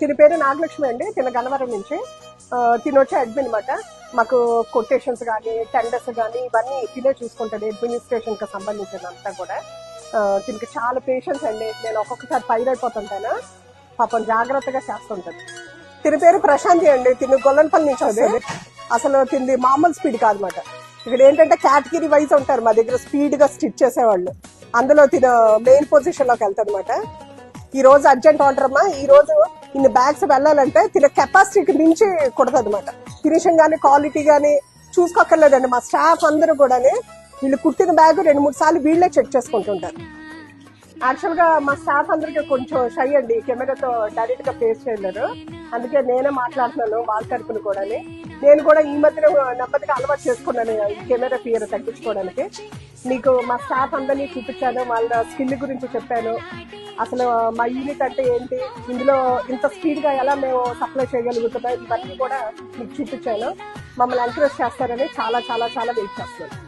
తిని పేరు నాగలక్ష్మి అండి, తిన గన్నవరం నుంచి. తిని వచ్చే అడ్మిన్ అనమాట. మాకు కొటేషన్స్ కానీ టెండర్స్ కానీ ఇవన్నీ తినే చూసుకుంటాడు, అడ్మినిస్ట్రేషన్ కి సంబంధించినంతా కూడా. తినకి చాలా పేషెన్స్ అండి. నేను ఒక్కొక్కసారి ఫైర్ అయిపోతుంటాను, పాపం జాగ్రత్తగా చేస్తుంటాను. తిని పేరు ప్రశాంతి అండి, తిని గొల్లనపల్లి నుంచి వస్తుంది. అసలు తింది మామూలు స్పీడ్ కాదనమాట. ఇక్కడ ఏంటంటే కేటగిరీ వైజ్ ఉంటారు మా దగ్గర, స్పీడ్ గా స్టిచ్ చేసేవాళ్ళు. అందులో తిన మెయిన్ పొజిషన్ లోకి వెళ్తారు అనమాట. ఈ రోజు అర్జెంట్ ఆర్డర్ అమ్మా, ఈ రోజు ఇన్ని బ్యాగ్స్ వెళ్ళాలంటే తిన కెపాసిటీకి మించి కుడతాది అనమాట. ఫినిషింగ్ గానీ క్వాలిటీ గానీ చూసుకోక్కర్లేదండి. మా స్టాఫ్ అందరూ కూడా వీళ్ళు కుట్టిన బ్యాగ్ 2-3 సార్లు వీళ్ళే చెక్ చేసుకుంటుంటారు. యాక్చువల్ గా మా స్టాఫ్ అందరికి కొంచెం షై అండి, కెమెరాతో డైరెక్ట్ గా ఫేస్ చేయలేరు. అందుకే నేనే మాట్లాడుతున్నాను వాళ్ళ తరపున కూడా. నేను కూడా ఈ మధ్యన నెమ్మదిగా అలవాటు చేసుకున్నాను ఈ కెమెరా ఫియర్ తగ్గించుకోవడానికి. మీకు మా స్టాఫ్ అందరినీ చూపించాను, వాళ్ళ స్కిల్ గురించి చెప్పాను. అసలు మా యూనిట్ అంటే ఏంటి, ఇందులో ఇంత స్పీడ్ గా ఎలా మేము సప్లై చేయగలుగుతున్నాం, ఇవన్నీ కూడా మీకు చూపించాను. మమ్మల్ని ఎంకరేజ్ చేస్తారని చాలా చాలా చాలా వెయిట్ చేస్తున్నాను.